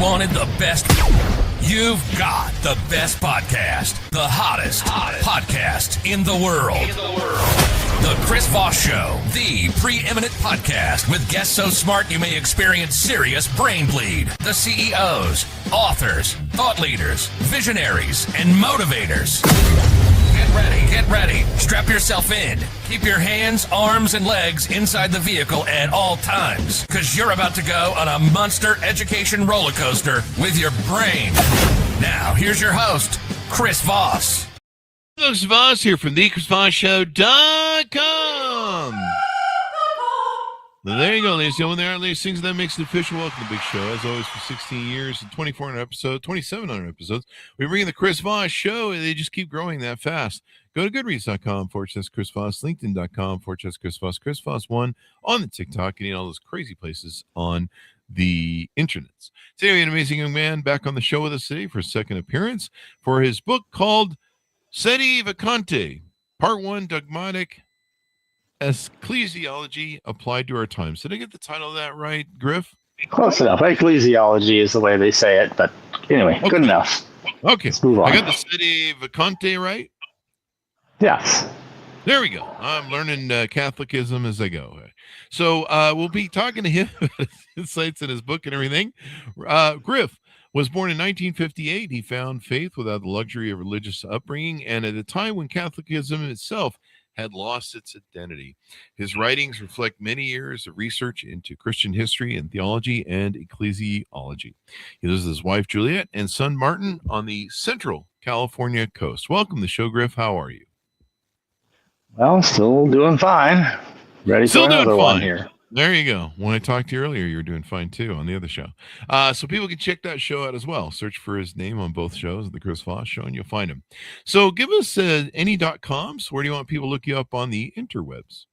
wanted the best? You've got the best podcast, the hottest podcast in the world. The Chris Voss Show, the preeminent podcast with guests so smart you may experience serious brain bleed. The CEOs, authors, thought leaders, visionaries, and motivators. Get ready. Strap yourself in. Keep your hands, arms, and legs inside the vehicle at all times, because you're about to go on a monster education roller coaster with your brain. Now, here's your host, Chris Voss. Folks, Voss here from thechrisvossshow.com. There you go, ladies and gentlemen. There are these things that makes it official. Welcome to the big show. As always, for 16 years and 2,400 episodes, 2,700 episodes, we bring the Chris Voss Show, and they just keep growing that fast. Go to goodreads.com/Chris Voss, LinkedIn.com/Chris Voss, Chris Voss1 on the TikTok, and all those crazy places on the internets. Today, we have an amazing young man back on the show with us today for a second appearance for his book called Sedi Vacante, Part 1, Dogmatic Ecclesiology Applied to Our Times. Did I get the title of that right, Griff? Close enough. Ecclesiology is the way they say it, but anyway, okay. Good enough. Okay. Let's move on. I got the Sedi Vacante right? Yes. There we go. I'm learning Catholicism as I go. So we'll be talking to him about his insights in his book and everything. Griff was born in 1958. He found faith without the luxury of religious upbringing, and at a time when Catholicism itself had lost its identity. His writings reflect many years of research into Christian history and theology and ecclesiology. He lives with his wife, Juliet, and son, Martin, on the Central California coast. Welcome to the show, Griff. How are you? Well, still doing fine. Ready for another one here. There you go. When I talked to you earlier, you were doing fine too on the other show. So people can check that show out as well. Search for his name on both shows, The Chris Voss Show, and you'll find him. So give us any .coms. Where do you want people to look you up on the interwebs?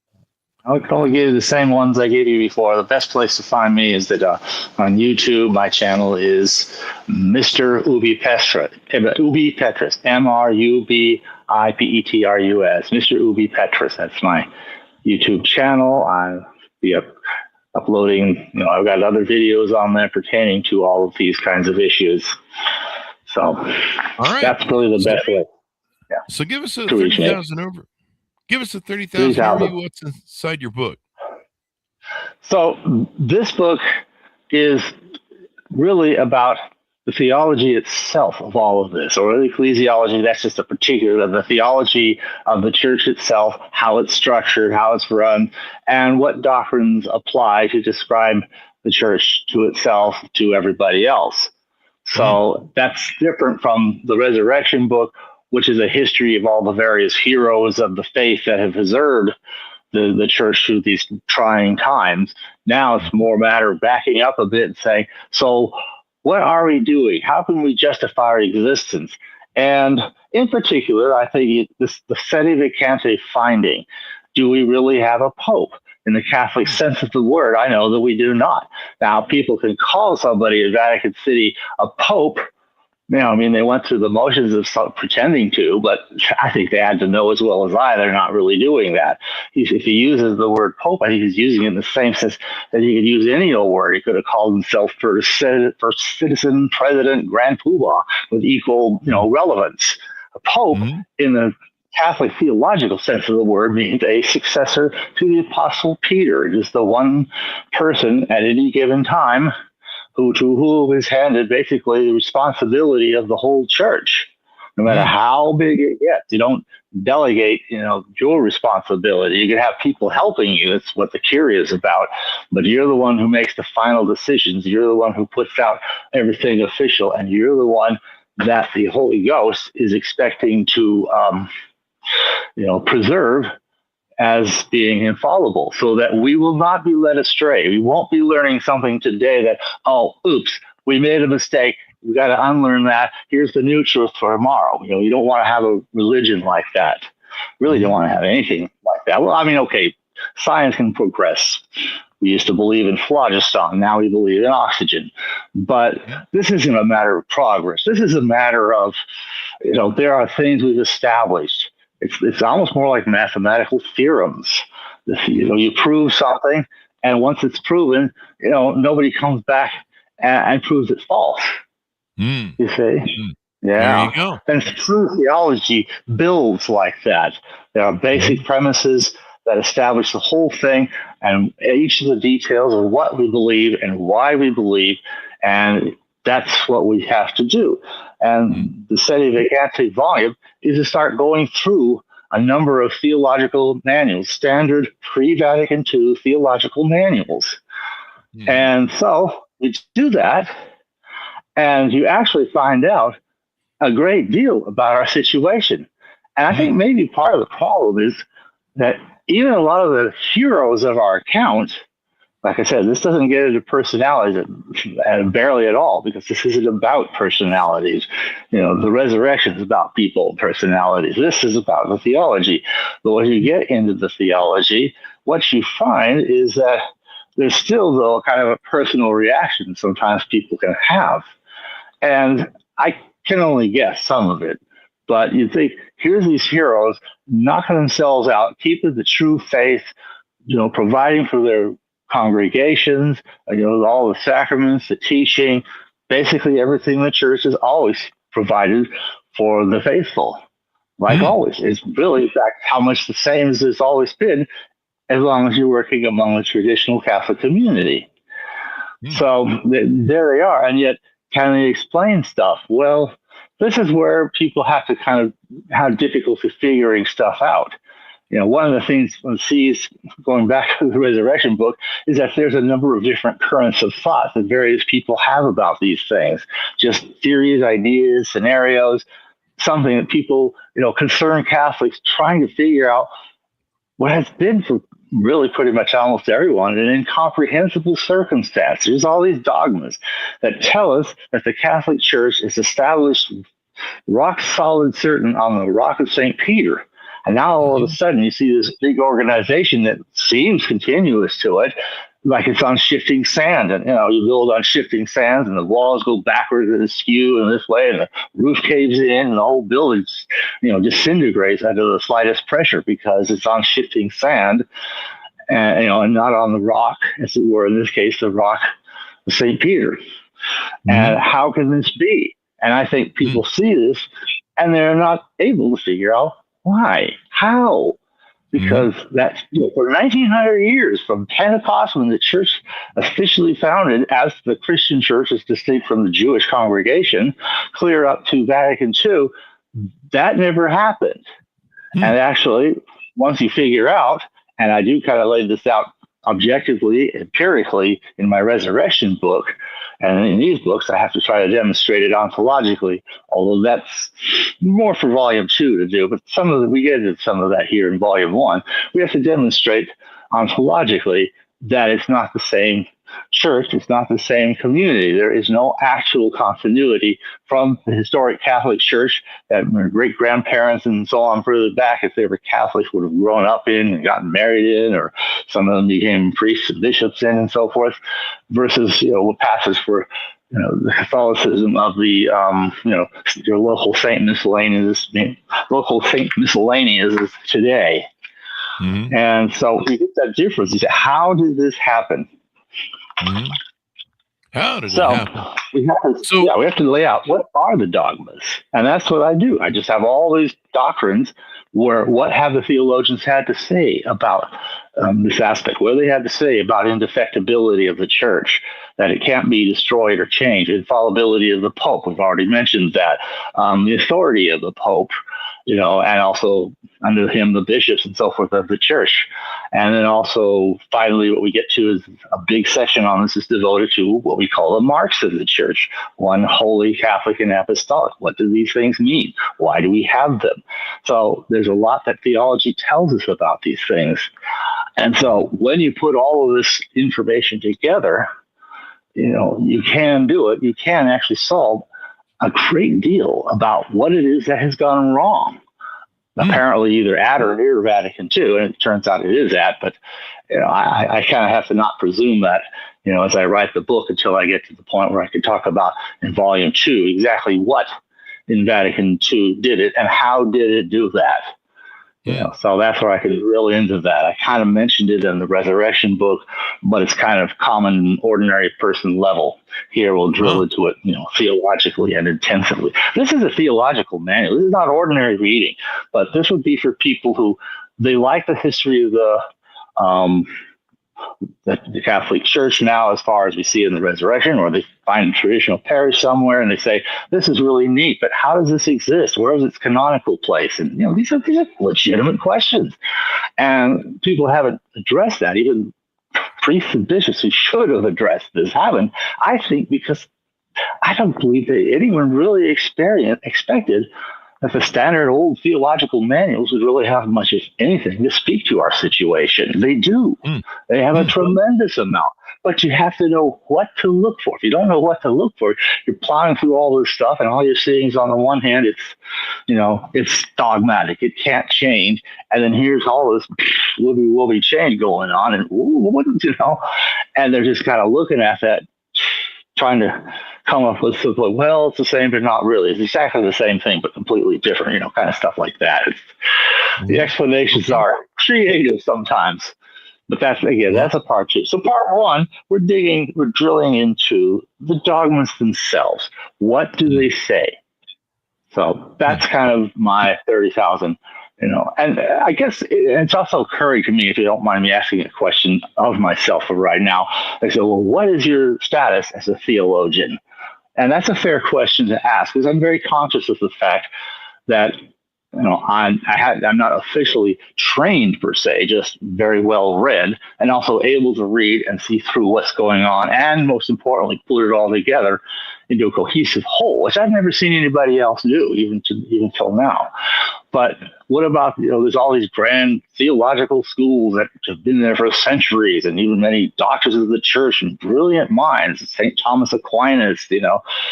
I can only give you the same ones I gave you before. The best place to find me is that on YouTube, my channel is Mr. Ubi Petrus, MRUBIPETRUS, Mr. Ubi Petrus. That's my YouTube channel. I'll be uploading, I've got other videos on there pertaining to all of these kinds of issues. So all right. That's really the best way. Yeah. So give us a 30,000 over. Give us a 30,000 overview. What's inside your book? So this book is really about the theology itself of all of this, or the ecclesiology. That's just a particular of the theology of the church itself, how it's structured, how it's run, and what doctrines apply to describe the church to itself, to everybody else. So that's different from the resurrection book, which is a history of all the various heroes of the faith that have preserved the church through these trying times. Now it's more a matter of backing up a bit and saying, so what are we doing? How can we justify our existence? And in particular, I think the Sedi Vacante finding, do we really have a pope? In the Catholic sense of the word, I know that we do not. Now, people can call somebody at Vatican City a pope. They went through the motions of pretending to, but I think they had to know as well as I, they're not really doing that. If he uses the word pope, I think he's using it in the same sense that he could use any old word. He could have called himself first citizen, president, grand poobah with equal, relevance. A pope in the Catholic theological sense of the word means a successor to the Apostle Peter. It is the one person at any given time to whom is handed basically the responsibility of the whole church, no matter how big it gets. You don't delegate, your responsibility. You can have people helping you. That's what the cure is about. But you're the one who makes the final decisions. You're the one who puts out everything official, and you're the one that the Holy Ghost is expecting to, preserve as being infallible, so that we will not be led astray. We won't be learning something today that, we made a mistake. We got to unlearn that. Here's the new truth for tomorrow. You don't want to have a religion like that. Really don't want to have anything like that. Well, science can progress. We used to believe in phlogiston. Now we believe in oxygen. But this isn't a matter of progress. This is a matter of, there are things we've established. It's almost more like mathematical theorems. You prove something, and once it's proven, nobody comes back and proves it false. Mm. You see? Mm. Yeah. There you go. And true theology builds like that. There are basic premises that establish the whole thing and each of the details of what we believe and why we believe. And that's what we have to do. And the Sedevacante volume is to start going through a number of theological manuals, standard pre-Vatican II theological manuals. And so you do that, and you actually find out a great deal about our situation. And I think maybe part of the problem is that even a lot of the heroes of our account, like I said, this doesn't get into personalities barely at all, because this isn't about personalities. The resurrection is about people, personalities. This is about the theology. But when you get into the theology, what you find is that there's still, though, kind of a personal reaction sometimes people can have. And I can only guess some of it. But you think, here's these heroes knocking themselves out, keeping the true faith, providing for their congregations, all the sacraments, the teaching, basically everything the church has always provided for the faithful. Like always. It's really, in fact, how much the same as it's always been, as long as you're working among the traditional Catholic community. So there they are. And yet, can they explain stuff? Well, this is where people have to kind of have difficulty figuring stuff out. One of the things one sees, going back to the resurrection book, is that there's a number of different currents of thought that various people have about these things. Just theories, ideas, scenarios, something that people, concerned Catholics trying to figure out what has been for really pretty much almost everyone an incomprehensible circumstance. There's all these dogmas that tell us that the Catholic Church is established rock solid certain on the rock of St. Peter. And now all of a sudden you see this big organization that seems continuous to it, like it's on shifting sand. And, you build on shifting sands and the walls go backwards and askew in this way and the roof caves in and the whole building, disintegrates under the slightest pressure because it's on shifting sand and, and not on the rock, as it were, in this case, the rock of St. Peter. And how can this be? And I think people see this and they're not able to figure out why, how. Because that's, for 1900 years, from Pentecost, when the church officially founded as the Christian church as distinct from the Jewish congregation, clear up to Vatican II, that never happened. And actually, once you figure out, and I do kind of lay this out objectively, empirically in my resurrection book, and in these books, I have to try to demonstrate it ontologically, although that's more for volume 2 to do. But we get into some of that here in volume 1. We have to demonstrate ontologically that it's not the same church, it's not the same community. There is no actual continuity from the historic Catholic Church that my great-grandparents and so on further back, if they were Catholics, would have grown up in and gotten married in, or some of them became priests and bishops in and so forth, versus, what passes for the Catholicism of the, your local Saint Miscellaneous today. And so you get that difference. You say, how did this happen? How did it happen? We have to lay out what are the dogmas. And that's what I do. I just have all these doctrines where what have the theologians had to say about this aspect, what do they had to say about indefectibility of the church, that it can't be destroyed or changed, infallibility of the Pope, we've already mentioned that, the authority of the Pope, and also under him the bishops and so forth of the church. And then also, finally, what we get to is a big section on this is devoted to what we call the marks of the church. One, holy, Catholic, and apostolic. What do these things mean? Why do we have them? So there's a lot that theology tells us about these things. And so when you put all of this information together, you can do it. You can actually solve a great deal about what it is that has gone wrong. Apparently either at or near Vatican II, and it turns out it is at, but I kind of have to not presume that, as I write the book until I get to the point where I can talk about in volume 2 exactly what in Vatican II did it and how did it do that. So that's where I could drill into that. I kind of mentioned it in the resurrection book, but it's kind of common, ordinary person level. Here we'll drill into it, theologically and intensively. This is a theological manual. This is not ordinary reading, but this would be for people who they like the history of the Catholic Church now, as far as we see in the resurrection, or they find a traditional parish somewhere and they say, this is really neat, but how does this exist? Where is its canonical place? And, these are legitimate questions. And people haven't addressed that. Even priests and bishops who should have addressed this haven't, I think, because I don't believe that anyone really expected that the standard old theological manuals would really have much, if anything, to speak to our situation. They do. They have a tremendous amount. But you have to know what to look for. If you don't know what to look for, you're plowing through all this stuff, and all you're seeing is, on the one hand, it's dogmatic. It can't change. And then here's all this will-be change going on, and and they're just kind of looking at that, trying to come up with something, well, it's the same, but not really. It's exactly the same thing, but completely different, kind of stuff like that. The explanations are creative sometimes, but that's a part two. So part one, we're drilling into the dogmas themselves. What do they say? So that's kind of my 30,000, and I guess it's also occurring to me, if you don't mind me asking a question of myself for right now. I say, well, what is your status as a theologian? And that's a fair question to ask, because I'm very conscious of the fact that I'm not officially trained per se, just very well read, and also able to read and see through what's going on, and most importantly, put it all together into a cohesive whole, which I've never seen anybody else do, even till now. But what about, there's all these grand theological schools that have been there for centuries, and even many doctors of the church and brilliant minds, St. Thomas Aquinas,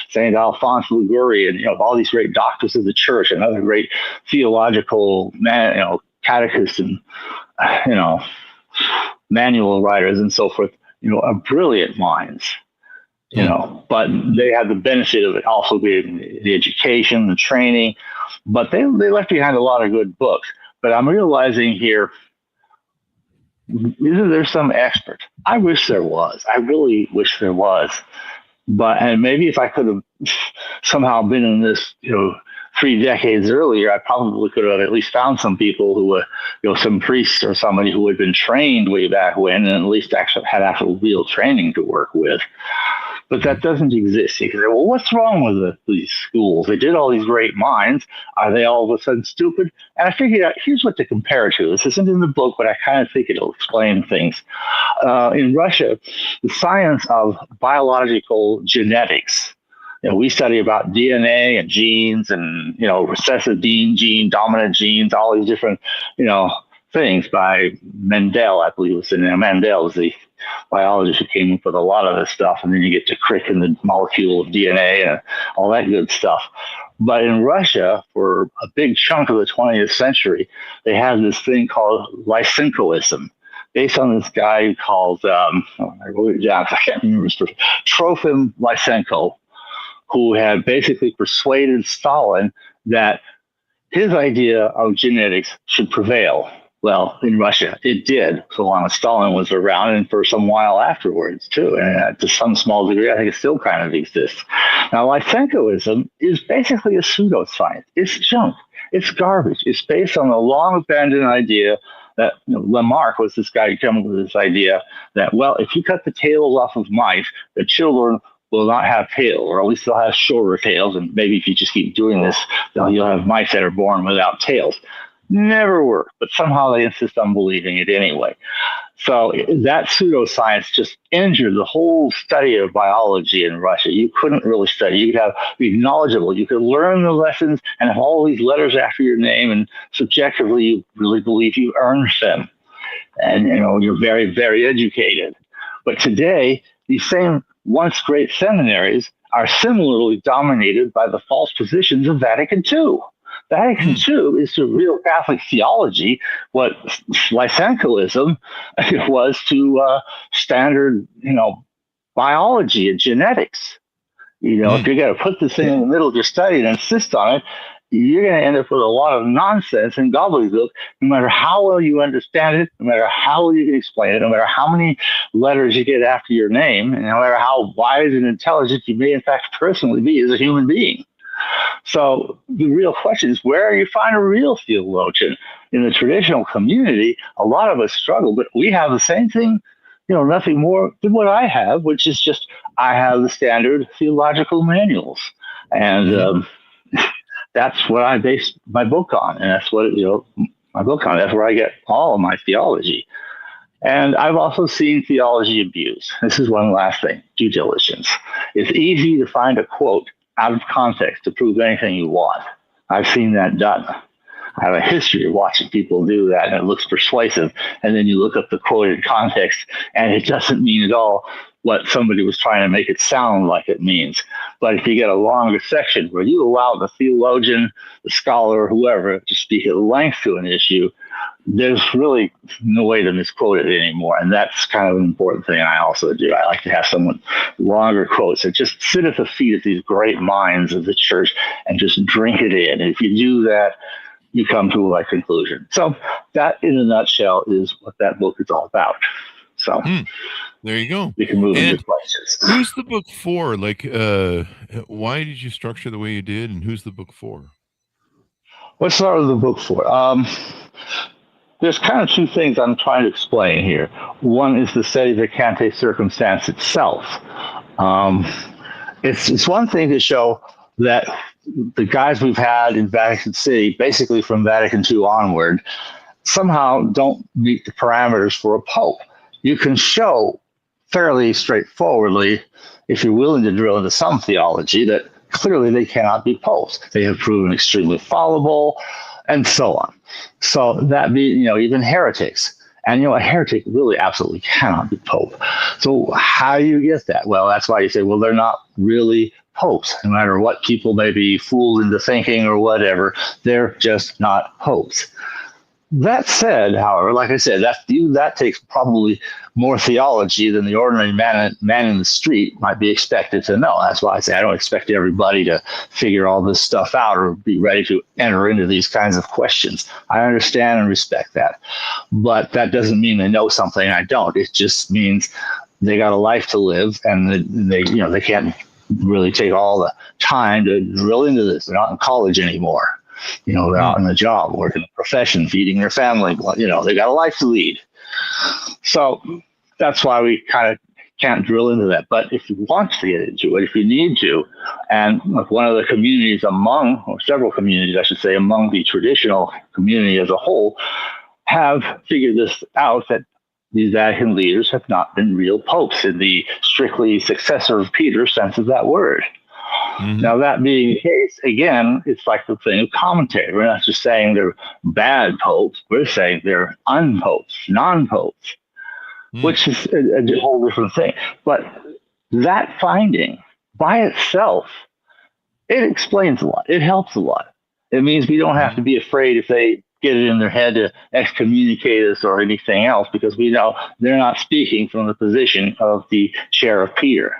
St. Alphonse Liguori, and, all these great doctors of the church and other great theological, catechists and, manual writers and so forth, are brilliant minds. But they have the benefit of it also being the education, the training, but they left behind a lot of good books. But I'm realizing here, isn't there some expert? I wish there was. I really wish there was. And maybe if I could have somehow been in this, 3 decades earlier, I probably could have at least found some people who were, some priests or somebody who had been trained way back when, and at least actually had actual real training to work with. But that doesn't exist. You can say, well, what's wrong with these schools? They did all these great minds. Are they all of a sudden stupid? And I figured out, here's what to compare it to. This isn't in the book, but I kind of think it'll explain things. In Russia, the science of biological genetics, we study about DNA and genes and, recessive gene, dominant genes, all these different, things by Mendel, I believe it was. Mendel was the biologist who came up with a lot of this stuff. And then you get to Crick and the molecule of DNA and all that good stuff. But in Russia, for a big chunk of the 20th century, they had this thing called Lysenkoism, based on this guy called, I wrote it down, I can't remember his first, Trofim Lysenko, who had basically persuaded Stalin that his idea of genetics should prevail. Well, in Russia, it did, so long as Stalin was around, and for some while afterwards, too. And to some small degree, I think it still kind of exists. Now, Lysenkoism is basically a pseudoscience. It's junk. It's garbage. It's based on the long-abandoned idea that Lamarck was this guy who came up with this idea that, well, if you cut the tails off of mice, the children will not have tails, or at least they'll have shorter tails. And maybe if you just keep doing this, you'll have mice that are born without tails. Never worked, but somehow they insist on believing it anyway. So that pseudoscience just injured the whole study of biology in Russia. You couldn't really study. You could be knowledgeable. You could learn the lessons and have all these letters after your name, and subjectively, you really believe you earned them. And you're very, very educated. But today, these same once great seminaries are similarly dominated by the false positions of Vatican II. Vatican II is to real Catholic theology what Lysenkoism was to standard, biology and genetics. If you're going to put this thing in the middle of your study and insist on it, you're going to end up with a lot of nonsense and gobbledygook, no matter how well you understand it, no matter how well you can explain it, no matter how many letters you get after your name, and no matter how wise and intelligent you may in fact personally be as a human being. So the real question is, where you find a real theologian? In the traditional community, a lot of us struggle, but we have the same thing, nothing more than what I have, which is just I have the standard theological manuals. And that's what I base my book on. And that's what, my book on. That's where I get all of my theology. And I've also seen theology abuse. This is one last thing, due diligence. It's easy to find a quote out of context to prove anything you want. I've seen that done. I have a history of watching people do that, and it looks persuasive. And then you look up the quoted context, and it doesn't mean at all what somebody was trying to make it sound like it means. But if you get a longer section where you allow the theologian, the scholar, whoever, to speak at length to an issue, there's really no way to misquote it anymore. And that's kind of an important thing I also do. I like to have someone longer quotes that just sit at the feet of these great minds of the church and just drink it in. And if you do that, you come to a conclusion. So that, in a nutshell, is what that book is all about. So there you go. We can move into questions. Who's the book for? Why did you structure the way you did, and who's the book for? Let's start with the book for. There's kind of two things I'm trying to explain here. One is the sedevacante circumstance itself. It's one thing to show that the guys we've had in Vatican City, basically from Vatican II onward, somehow don't meet the parameters for a pope. You can show fairly straightforwardly, if you're willing to drill into some theology, that clearly they cannot be popes. They have proven extremely fallible, and so on. So that means, even heretics. And, a heretic really absolutely cannot be pope. So how do you get that? Well, that's why you say, well, they're not really popes. No matter what people may be fooled into thinking or whatever, they're just not popes. That said, however, like I said, that takes probably more theology than the ordinary man in the street might be expected to know. That's why I say I don't expect everybody to figure all this stuff out or be ready to enter into these kinds of questions. I understand and respect that. But that doesn't mean they know something I don't. It just means they got a life to live, and they can't really take all the time to drill into this. They're not in college anymore. They're out in the job, working the profession, feeding their family. They got a life to lead. So that's why we kind of can't drill into that. But if you want to get into it, if you need to, and one of the communities several communities, I should say, among the traditional community as a whole, have figured this out, that these Vatican leaders have not been real popes in the strictly successor of Peter sense of that word. Mm-hmm. Now, that being the case, again, it's like the thing of commentary. We're not just saying they're bad popes. We're saying they're unpopes, non-popes, which is a whole different thing. But that finding by itself, it explains a lot. It helps a lot. It means we don't have to be afraid if they get it in their head to excommunicate us or anything else, because we know they're not speaking from the position of the chair of Peter.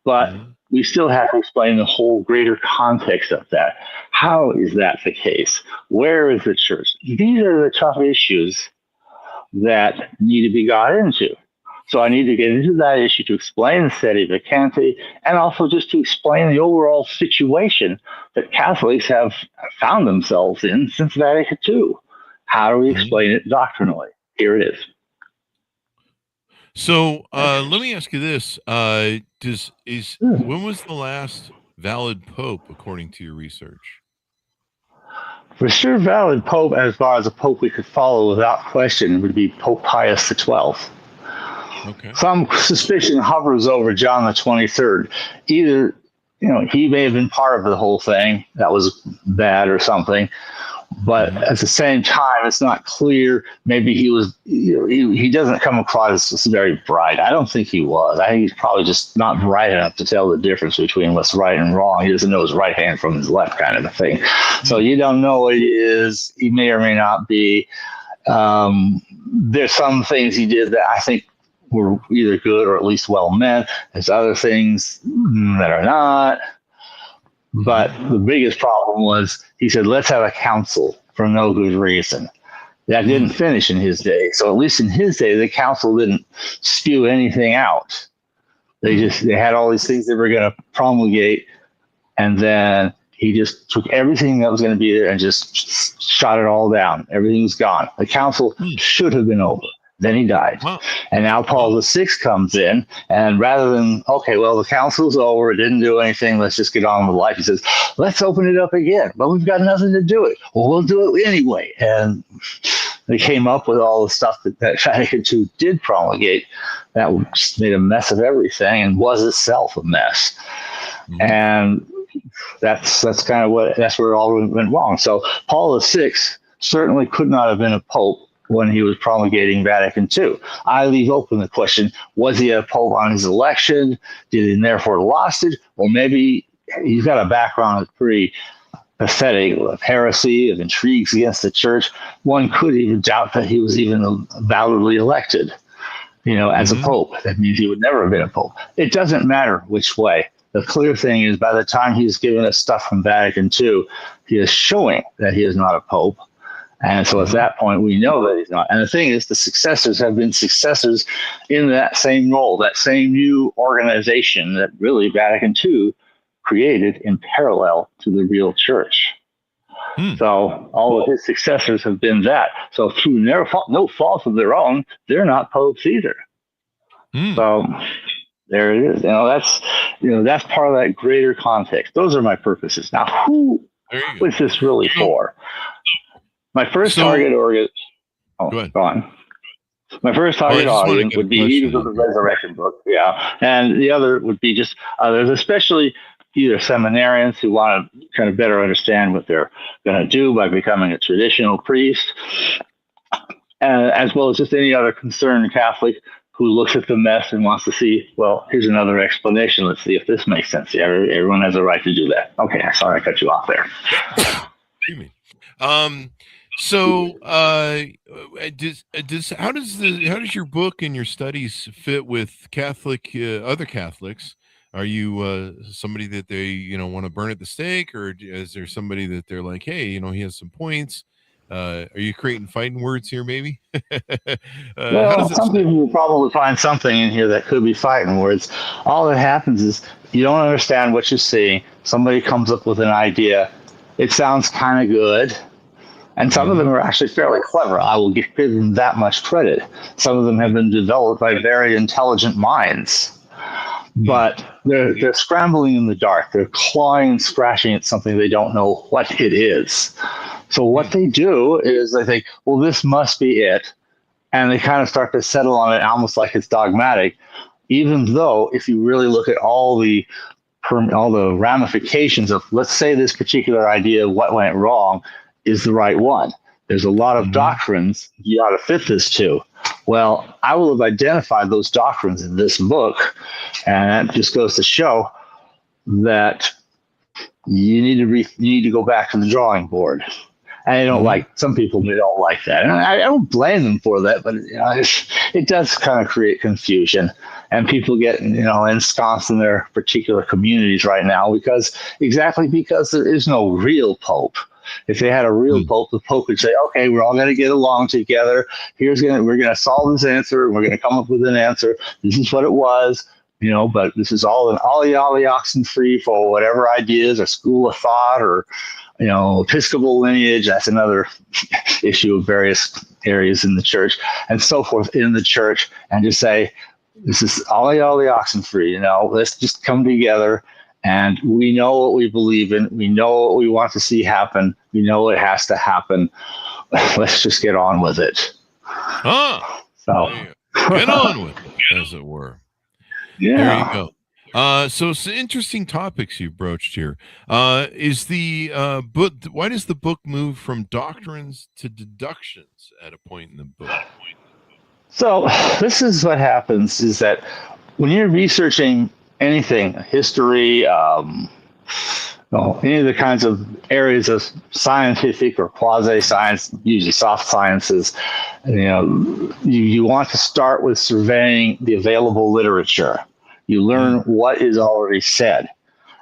But we still have to explain the whole greater context of that. How is that the case? Where is the church? These are the tough issues that need to be got into. So I need to get into that issue to explain the sedevacante, and also just to explain the overall situation that Catholics have found themselves in since Vatican II. How do we explain it doctrinally? Here it is. So let me ask you this: when was the last valid pope, according to your research? For sure, valid pope, as far as a pope we could follow without question, would be Pope Pius XII. Okay. Some suspicion hovers over John the 23rd. Either, he may have been part of the whole thing that was bad or something, but at the same time, it's not clear. Maybe he was, he doesn't come across as very bright. I don't think he was. I think he's probably just not bright enough to tell the difference between what's right and wrong. He doesn't know his right hand from his left, kind of a thing. So you don't know what he is. He may or may not be. There's some things he did that I think were either good or at least well meant. There's other things that are not. But the biggest problem was he said, let's have a council for no good reason. That didn't finish in his day. So at least in his day, the council didn't spew anything out. They had all these things they were going to promulgate, and then he just took everything that was going to be there and just shot it all down. Everything was gone. The council should have been over. Then he died. Wow. And now Paul VI comes in, and rather than, okay, well, the council's over, it didn't do anything, let's just get on with life, he says, let's open it up again. Well, we've got nothing to do it. Well, we'll do it anyway. And they came up with all the stuff that Vatican II did promulgate that just made a mess of everything and was itself a mess. And that's kind of that's where it all went wrong. So Paul VI certainly could not have been a pope when he was promulgating Vatican II. I leave open the question, was he a pope on his election? Did he therefore lost it? Or maybe he's got a background that's pretty pathetic, of heresy, of intrigues against the church. One could even doubt that he was even validly elected, as a pope. That means he would never have been a pope. It doesn't matter which way. The clear thing is by the time he's given us stuff from Vatican II, he is showing that he is not a pope. And so at that point, we know that he's not. And the thing is, the successors have been successors in that same role, that same new organization that really Vatican II created in parallel to the real church. So all of his successors have been that. So through no fault of their own, they're not popes either. So there it is. That's part of that greater context. Those are my purposes. Now, who was this really for? My first target audience. Oh, go on. My first target audience would be Leaders of the Resurrection book, and the other would be just others, especially either seminarians who want to kind of better understand what they're going to do by becoming a traditional priest, as well as just any other concerned Catholic who looks at the mess and wants to see, well, here's another explanation. Let's see if this makes sense. Everyone has a right to do that. Okay, sorry I cut you off there. Excuse me. So, how does your book and your studies fit with other Catholics? Are you somebody that they want to burn at the stake, or is there somebody that they're like, hey, he has some points? Are you creating fighting words here, maybe? Well, some people will probably find something in here that could be fighting words. All that happens is you don't understand what you see. Somebody comes up with an idea. It sounds kind of good. And some of them are actually fairly clever. I will give them that much credit. Some of them have been developed by very intelligent minds. But they're scrambling in the dark. They're clawing and scratching at something they don't know what it is. So what they do is they think, well, this must be it. And they kind of start to settle on it almost like it's dogmatic, even though if you really look at all the ramifications of, let's say this particular idea, what went wrong, is the right one. There's a lot of doctrines you ought to fit this to. Well, I will have identified those doctrines in this book, and that just goes to show that you need to go back to the drawing board. And I don't like, some people don't like that, and I don't blame them for that. But it does kind of create confusion, and people get ensconced in their particular communities right now because there is no real pope. If they had a real pope, the pope would say, okay, we're all going to get along together. We're going to solve this answer. And we're going to come up with an answer. This is what it was, but this is all an ollie oxen free for whatever ideas or school of thought or, Episcopal lineage. That's another issue of various areas in the church and so forth in the church. And just say, this is ollie oxen free, let's just come together. And we know what we believe in. We know what we want to see happen. We know it has to happen. Let's just get on with it. So get on with it, as it were. Yeah. There you go. So some interesting topics you broached here. Is the book? Why does the book move from doctrines to deductions at a point in the book? So this is what happens: is that when you're researching anything, history, any of the kinds of areas of scientific or quasi-science, usually soft sciences, you want to start with surveying the available literature. You learn what is already said.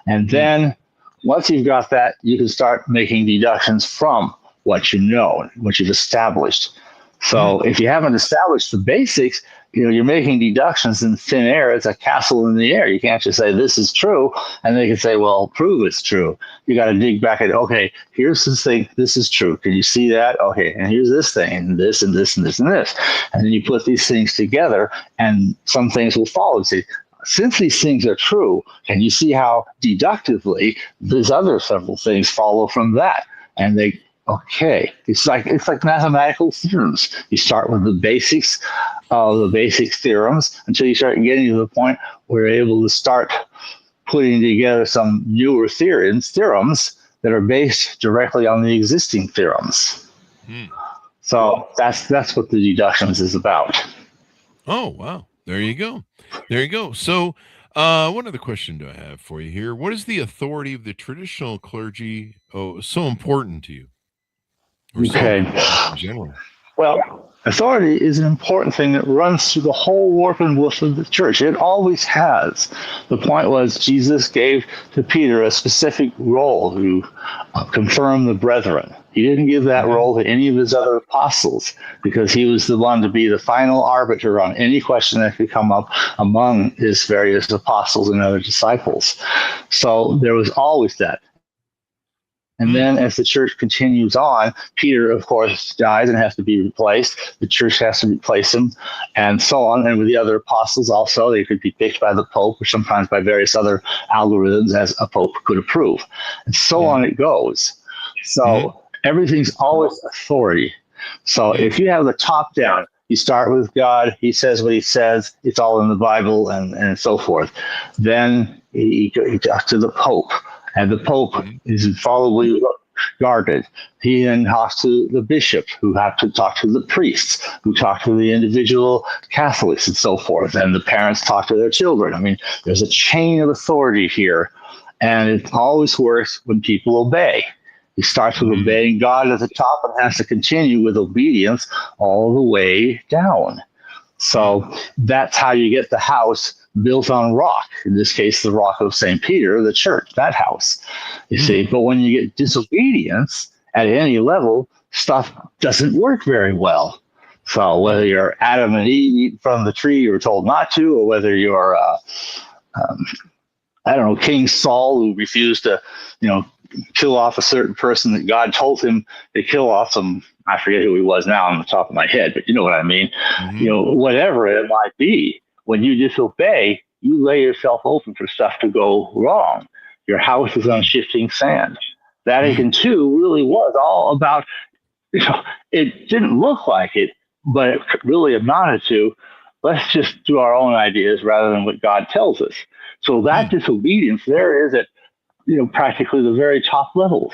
And then once you've got that, you can start making deductions from what you know, what you've established. So if you haven't established the basics, you're making deductions in thin air. It's a castle in the air. You can't just say this is true, and they can say, well, prove it's true. You got to dig back at, okay, here's this thing. This is true. Can you see that? Okay, and here's this thing, and this, and this, and this, and this. And then you put these things together, and some things will follow. See, since these things are true, and you see how deductively these other several things follow from that, and they okay, it's like mathematical theorems. You start with the basics of the basic theorems until you start getting to the point where you're able to start putting together some newer theorems that are based directly on the existing theorems. So that's what the deductions is about. Oh, wow. There you go. There you go. So one other question do I have for you here. What is the authority of the traditional clergy so important to you? Okay. In general. Well, authority is an important thing that runs through the whole warp and woof of the church. It always has. The point was Jesus gave to Peter a specific role to confirm the brethren. He didn't give that role to any of his other apostles because he was the one to be the final arbiter on any question that could come up among his various apostles and other disciples. So there was always that. And then as the church continues on, Peter, of course, dies and has to be replaced. The church has to replace him and so on. And with the other apostles also, they could be picked by the Pope or sometimes by various other algorithms as a Pope could approve. And so on it goes. So everything's always authority. So if you have the top down, you start with God, he says what he says, it's all in the Bible and so forth. Then he talks to the Pope. And the Pope is infallibly guarded. He then talks to the bishops, who have to talk to the priests, who talk to the individual Catholics and so forth. And the parents talk to their children. I mean, there's a chain of authority here. And it always works when people obey. He starts with obeying God at the top and has to continue with obedience all the way down. So that's how you get the house built on rock. In this case, the rock of St. Peter, the church, that house, you see. But when you get disobedience at any level, stuff doesn't work very well. So whether you're Adam and Eve eating from the tree you were told not to, or whether you're, King Saul, who refused to, kill off a certain person that God told him to kill off some, I forget who he was now on the top of my head, but you know what I mean. Whatever it might be, when you disobey, you lay yourself open for stuff to go wrong. Your house is on shifting sand. Vatican II really was all about, it didn't look like it, but it really amounted to, let's just do our own ideas rather than what God tells us. So that disobedience there is at, practically the very top levels.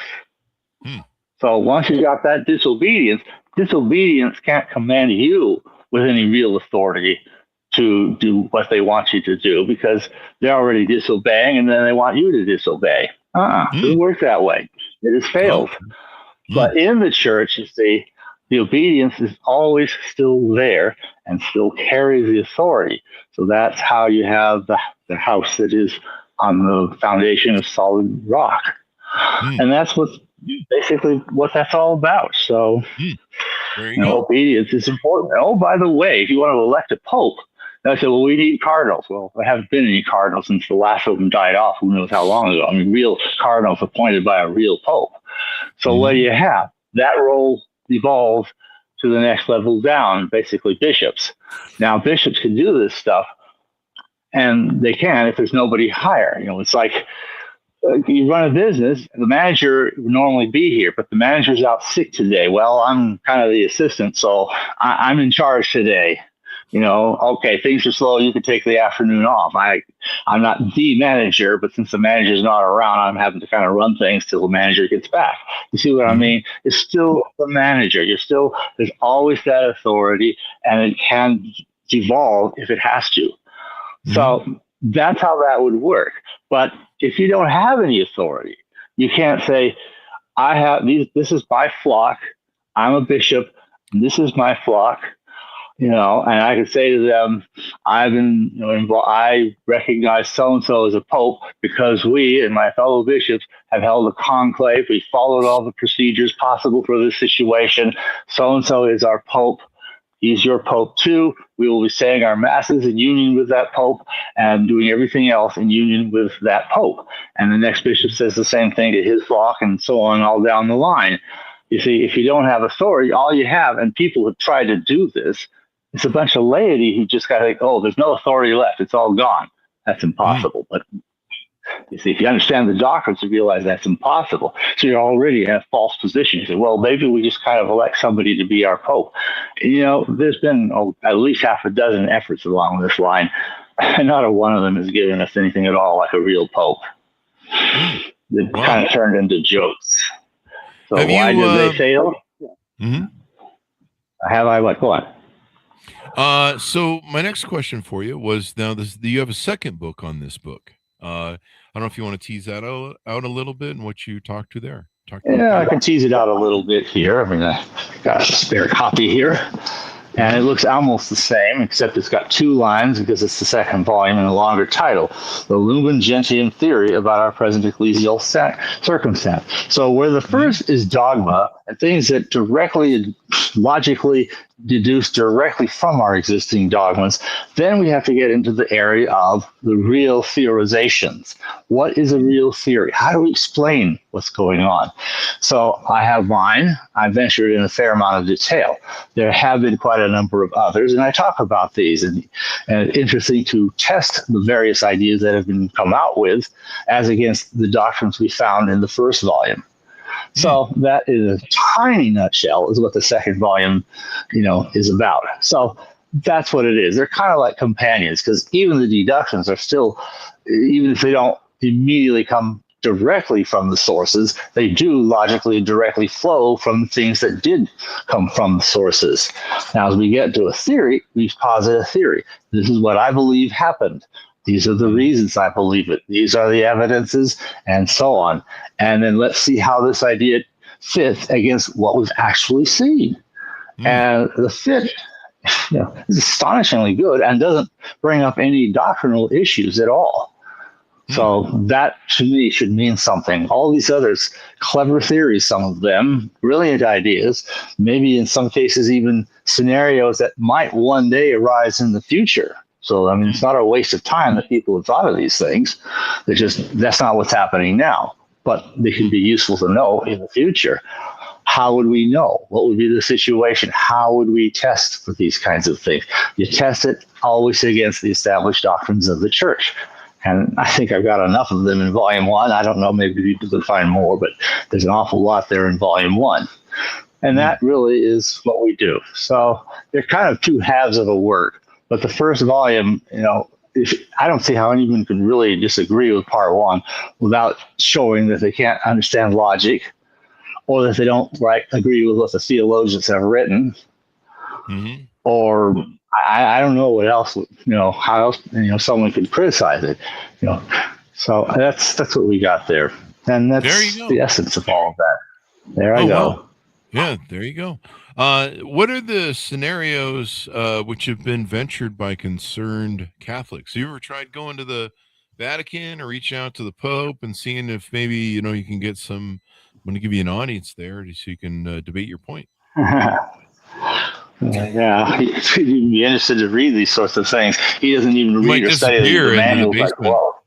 So once you got that disobedience can't command you with any real authority to do what they want you to do because they're already disobeying and then they want you to disobey. It doesn't work that way. It has failed. But in the church, you see, the obedience is always still there and still carries the authority. So that's how you have the house that is on the foundation of solid rock. And that's basically what that's all about. So obedience is important. Oh, by the way, if you want to elect a pope, I said, well, we need cardinals. Well, there haven't been any cardinals since the last of them died off. Who knows how long ago? I mean, real cardinals appointed by a real pope. So what do you have? That role evolves to the next level down, basically bishops. Now, bishops can do this stuff, and they can if there's nobody higher. It's like you run a business, the manager would normally be here, but the manager's out sick today. Well, I'm kind of the assistant, so I'm in charge today. Okay, things are slow. You can take the afternoon off. I'm not the manager, but since the manager's not around, I'm having to kind of run things till the manager gets back. You see what I mean? It's still the manager. There's always that authority, and it can devolve if it has to. So that's how that would work. But if you don't have any authority, you can't say, this is my flock. I'm a bishop. And this is my flock. And I could say to them, I've been, I recognize so and so as a pope because we and my fellow bishops have held a conclave. We followed all the procedures possible for this situation. So and so is our pope. He's your pope too. We will be saying our masses in union with that pope and doing everything else in union with that pope. And the next bishop says the same thing to his flock, and so on, all down the line. You see, if you don't have authority, all you have, and people have tried to do this, it's a bunch of laity who just got to think, oh, there's no authority left. It's all gone. That's impossible. But you see, if you understand the doctrines, you realize that's impossible. So you're already in a false position. You say, well, maybe we just kind of elect somebody to be our pope. There's been at least half a dozen efforts along this line, and not a one of them has given us anything at all like a real pope. They've kind of turned into jokes. So why did they fail? Mm-hmm. Have I what? Go on. So my next question for you was, now you have a second book on this book. I don't know if you want to tease that out a little bit and what you talked to there. I can tease it out a little bit here. I mean, I got a spare copy here, and it looks almost the same, except it's got two lines because it's the second volume and a longer title, The Lumen Gentium Theory About Our Present Ecclesial Circumstance. So where the first is dogma and things that directly, logically deduce directly from our existing dogmas, then we have to get into the area of the real theorizations. What is a real theory? How do we explain what's going on? So I have mine. I ventured in a fair amount of detail. There have been quite a number of others, and I talk about these. And it's interesting to test the various ideas that have been come out with as against the doctrines we found in the first volume. So that is a tiny nutshell is what the second volume, is about. So that's what it is. They're kind of like companions, because even the deductions are still, even if they don't immediately come directly from the sources, they do logically directly flow from things that did come from the sources. Now, as we get to a theory, we posit a theory. This is what I believe happened. These are the reasons I believe it. These are the evidences, and so on. And then let's see how this idea fits against what we've actually seen. And the fit, is astonishingly good and doesn't bring up any doctrinal issues at all. So that, to me, should mean something. All these others, clever theories, some of them, brilliant ideas, maybe in some cases even scenarios that might one day arise in the future. So, I mean, it's not a waste of time that people have thought of these things. That's not what's happening now. But they can be useful to know in the future. How would we know? What would be the situation? How would we test for these kinds of things? You test it always against the established doctrines of the church. And I think I've got enough of them in Volume 1. I don't know, maybe people could find more, but there's an awful lot there in Volume 1. And that really is what we do. So they're kind of two halves of a work. But the first volume, I don't see how anyone can really disagree with part one without showing that they can't understand logic or that they don't agree with what the theologians have written. Or I don't know what else, how else, someone could criticize it, So that's what we got there. And that's the essence of all of that. There I go. Wow. Yeah, there you go. What are the scenarios which have been ventured by concerned Catholics? Have you ever tried going to the Vatican or reaching out to the Pope and seeing if maybe, you can get I'm going to give you an audience there so you can debate your point? Yeah, he'd be interested to read these sorts of things. He doesn't even read or study the manuals like well.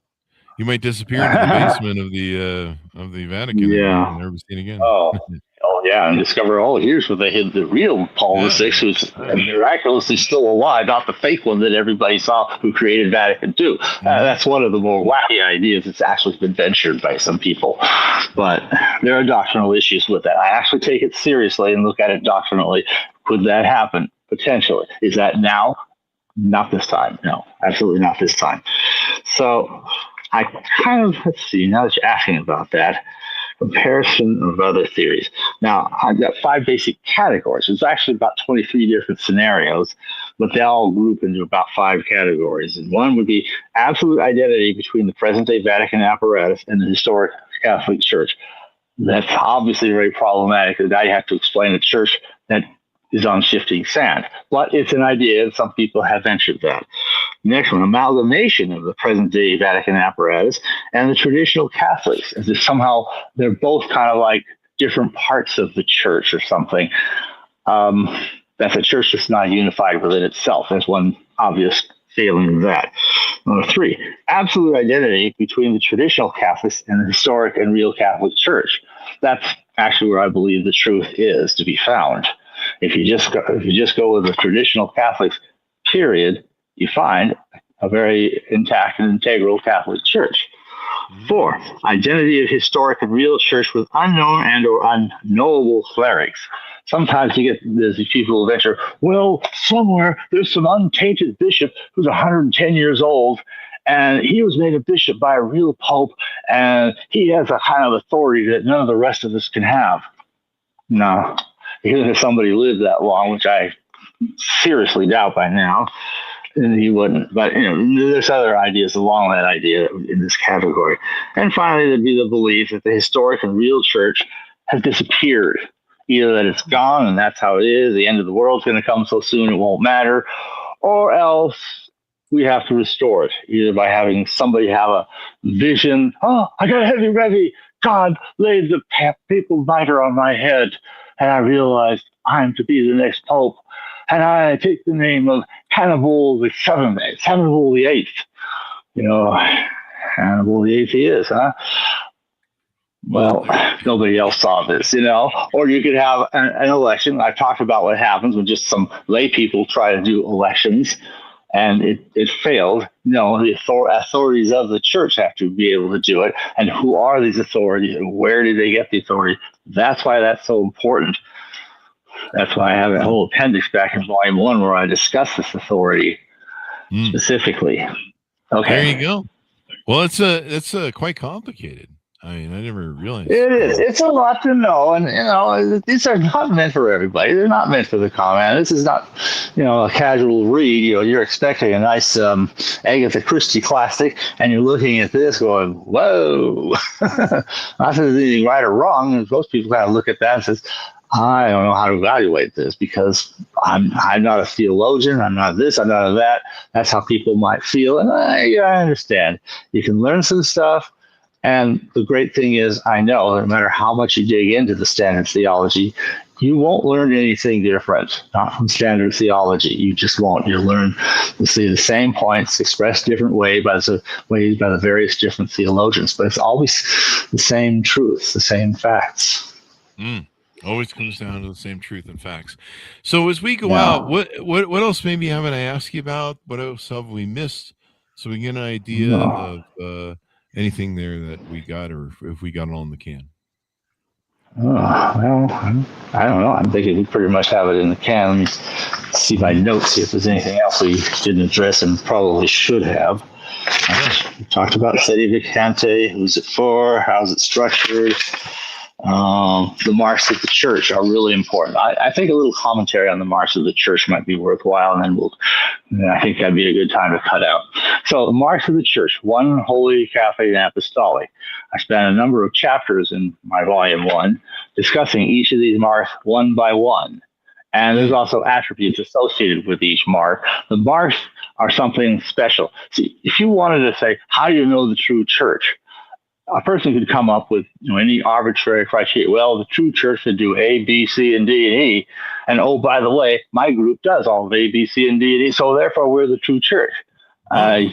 You might disappear into the basement of the Vatican. Yeah. And never seen again. Oh yeah, and discover, here's where they hid the real Paul VI, who's miraculously still alive, not the fake one that everybody saw who created Vatican II. That's one of the more wacky ideas that's actually been ventured by some people. But there are doctrinal issues with that. I actually take it seriously and look at it doctrinally. Could that happen? Potentially. Is that now? Not this time. No, absolutely not this time. So I kind of, let's see, now that you're asking about that, comparison of other theories. Now, I've got 5 basic categories. There's actually about 23 different scenarios, but they all group into about 5 categories. And one would be absolute identity between the present-day Vatican apparatus and the historic Catholic Church. That's obviously very problematic, because now you have to explain a church that is on shifting sand. But it's an idea, and some people have ventured that. Next one, amalgamation of the present-day Vatican apparatus and the traditional Catholics, as if somehow they're both kind of like different parts of the church or something. That the church is not unified within itself. There's one obvious failing of that. Number 3, absolute identity between the traditional Catholics and the historic and real Catholic Church. That's actually where I believe the truth is to be found. If you just go with the traditional Catholics, period, you find a very intact and integral Catholic Church. 4, identity of historic and real church with unknown and or unknowable clerics. Sometimes you get these people who venture, well, somewhere there's some untainted bishop who's 110 years old, and he was made a bishop by a real pope, and he has a kind of authority that none of the rest of us can have. No, even if somebody lived that long, which I seriously doubt by now, and he wouldn't. But there's other ideas along that idea in this category. And finally, there'd be the belief that the historic and real church has disappeared. Either that it's gone and that's how it is, the end of the world's going to come so soon it won't matter, or else we have to restore it, either by having somebody have a vision. Oh, I got a heavy revy. God laid the papal mitre on my head, and I realized I'm to be the next pope. And I take the name of Hannibal the Seventh, Hannibal the Eighth. Hannibal the Eighth he is, huh? Well, nobody else saw this, Or you could have an election. I've talked about what happens when just some lay people try to do elections, and it failed. The authorities of the church have to be able to do it. And who are these authorities, and where did they get the authority? That's why that's so important. That's why I have a whole appendix back in volume 1 where I discuss this authority specifically. Okay. There you go. Well, it's quite complicated. I mean, I never realized. It is. It's a lot to know, and these are not meant for everybody. They're not meant for the common. This is not, a casual read. You're expecting a nice Agatha Christie classic, and you're looking at this, going, "Whoa!" Not that there's anything right or wrong. Most people kind of look at that and says, "I don't know how to evaluate this because I'm not a theologian. I'm not this. I'm not that." That's how people might feel, and I understand. You can learn some stuff. And the great thing is, I know no matter how much you dig into the standard theology, you won't learn anything different, not from standard theology. You just won't. You'll learn to see the same points expressed different ways by the various different theologians, but it's always the same truths, the same facts. Always comes down to the same truth and facts. So as we go out, what else maybe haven't I asked you about? What else have we missed? So we get an idea of anything there that we got, or if we got it on the can. Well, I don't know. I'm thinking we pretty much have it in the can. Let me see my notes, see if there's anything else we didn't address and probably should have. We talked about Sede Vacante, who's it for, how's it structured. The marks of the church are really important. I think a little commentary on the marks of the church might be worthwhile, and then I think that'd be a good time to cut out. So the marks of the church, 1, holy, Catholic, and apostolic. I spent a number of chapters in my volume 1 discussing each of these marks one by one. And there's also attributes associated with each mark. The marks are something special. See, if you wanted to say, how do you know the true church? A person could come up with any arbitrary criteria. Well, the true church should do A, B, C, and D, and E. And oh, by the way, my group does all of A, B, C, and D, and E. So therefore, we're the true church. But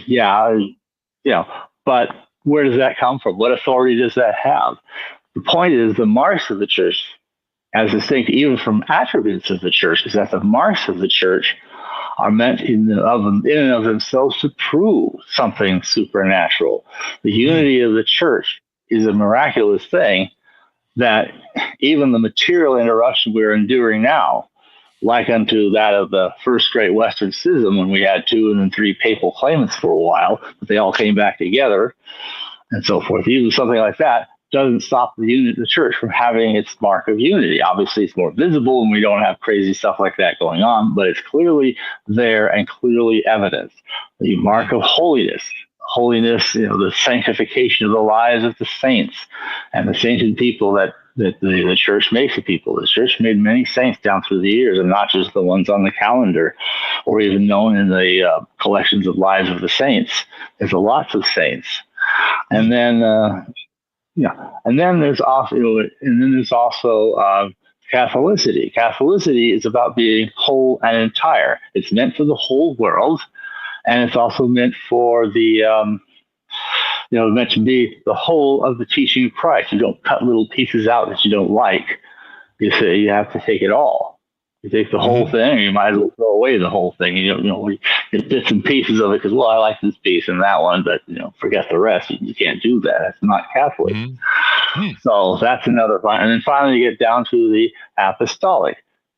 where does that come from? What authority does that have? The point is, the marks of the church, as distinct even from attributes of the church, is that the marks of the church are meant in and of themselves to prove something supernatural. The unity of the church is a miraculous thing that even the material interruption we're enduring now, like unto that of the first great Western Schism when we had 2 and then 3 papal claimants for a while, but they all came back together and so forth. Even something like that doesn't stop the church from having its mark of unity. Obviously, it's more visible and we don't have crazy stuff like that going on, but it's clearly there and clearly evident. The mark of holiness, the sanctification of the lives of the saints and the sainted people that that the church makes of people. The church made many saints down through the years, and not just the ones on the calendar or even known in the collections of lives of the saints. There's lots of saints. And then, and then there's also, Catholicity. Catholicity is about being whole and entire. It's meant for the whole world, and it's also meant for the meant to be the whole of the teaching of Christ. You don't cut little pieces out that you don't like. You say you have to take it all. You take the whole thing, you might as well throw away the whole thing. You get bits and pieces of it because, well, I like this piece and that one, but forget the rest. You can't do that. That's not Catholic. So that's another one. And then finally, you get down to the apostolic.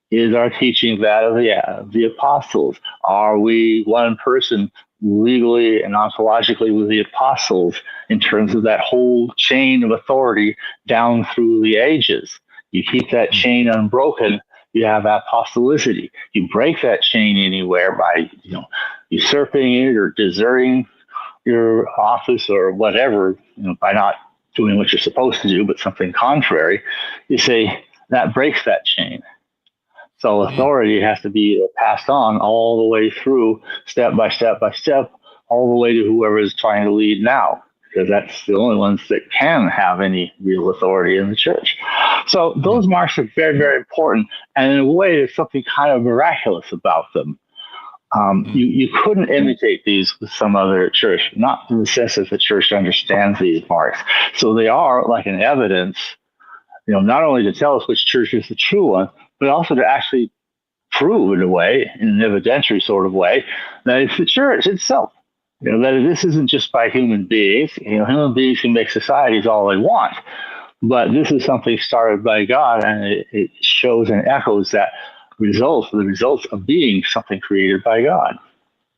Is our teaching that of the apostles? Are we one person legally and ontologically with the apostles in terms of that whole chain of authority down through the ages? You keep that chain unbroken, you have apostolicity. You break that chain anywhere by usurping it or deserting your office or whatever, by not doing what you're supposed to do, but something contrary, you say that breaks that chain. So authority has to be passed on all the way through, step by step by step, all the way to whoever is trying to lead now, because that's the only ones that can have any real authority in the church. So those marks are very, very important. And in a way, there's something kind of miraculous about them. You couldn't imitate these with some other church, not in the sense that the church understands these marks. So they are like an evidence, not only to tell us which church is the true one, but also to actually prove in a way, in an evidentiary sort of way, that it's the church itself. That this isn't just by human beings. Human beings can make societies all they want, but this is something started by God, and it shows and echoes the results of being something created by God.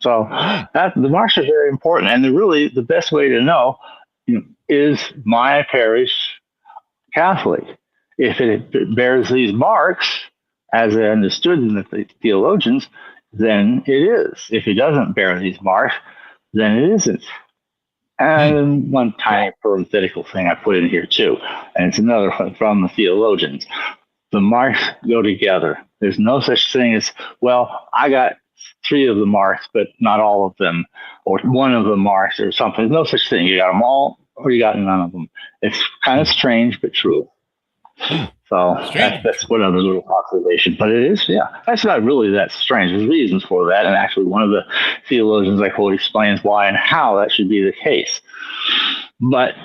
So the marks are very important, and the best way to know, is my parish Catholic? If it bears these marks, as I understood in the theologians, then it is. If it doesn't bear these marks, then it isn't. And one tiny parenthetical thing I put in here too, and it's another one from the theologians. The marks go together. There's no such thing as, well, I got 3 of the marks, but not all of them, or 1 of the marks or something. There's no such thing. You got them all, or you got none of them. It's kind of strange, but true. So that's one other little observation. But it is, that's not really that strange. There's reasons for that. And actually, one of the theologians I quote explains why and how that should be the case. But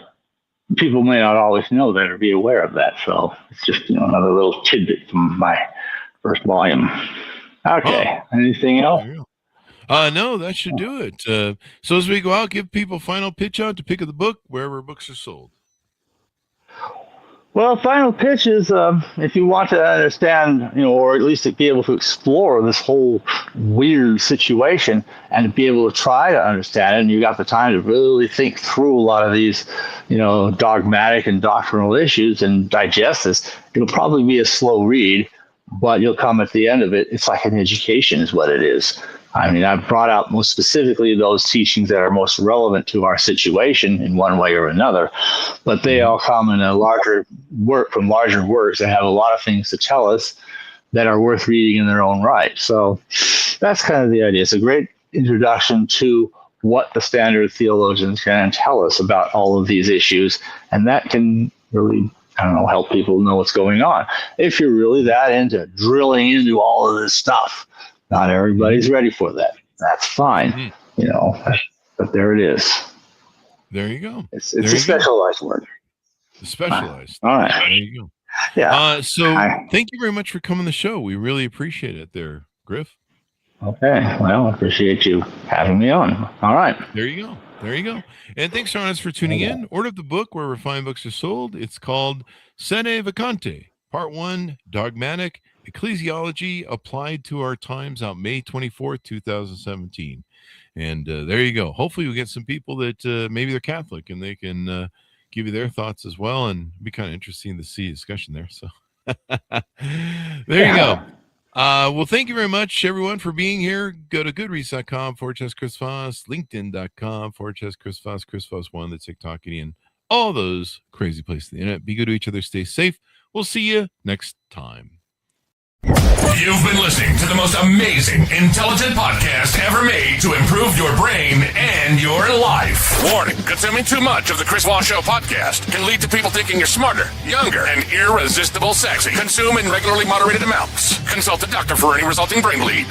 people may not always know that or be aware of that. So it's just another little tidbit from my first volume. Okay. Anything else? No, that should do it. So as we go out, give people final pitch out to pick of the book wherever books are sold. Well, final pitch is if you want to understand, or at least to be able to explore this whole weird situation and to be able to try to understand it, and you got the time to really think through a lot of these, dogmatic and doctrinal issues and digest this, it'll probably be a slow read, but you'll come at the end of it. It's like an education is what it is. I mean, I've brought out most specifically those teachings that are most relevant to our situation in one way or another, but they all come in a larger work from larger works that have a lot of things to tell us that are worth reading in their own right. So that's kind of the idea. It's a great introduction to what the standard theologians can tell us about all of these issues, and that can really, help people know what's going on. If you're really that into drilling into all of this stuff, not everybody's ready for that. That's fine, but there it is. There you go. It's a specialized word. Specialized. All right. There you go. Yeah. Thank you very much for coming on the show. We really appreciate it there, Griff. Okay. Well, I appreciate you having me on. All right. There you go. And thanks, Arnaz, for tuning in. Order the book wherever fine books are sold. It's called Sine Vacante, Part 1, Dogmatic Ecclesiology Applied to Our Times, out May 24th, 2017. And there you go. Hopefully we'll get some people that maybe they're Catholic and they can give you their thoughts as well, and it'd be kind of interesting to see a discussion there. So there you go. Well, thank you very much, everyone, for being here. Go to goodreads.com/Chris Voss, LinkedIn.com/Chris Voss, Chris Voss1, the TikTok and all those crazy places on the internet. Be good to each other. Stay safe. We'll see you next time. You've been listening to the most amazing, intelligent podcast ever made to improve your brain and your life. Warning, consuming too much of the Chris Voss Show podcast can lead to people thinking you're smarter, younger, and irresistible sexy. Consume in regularly moderated amounts. Consult a doctor for any resulting brain bleed.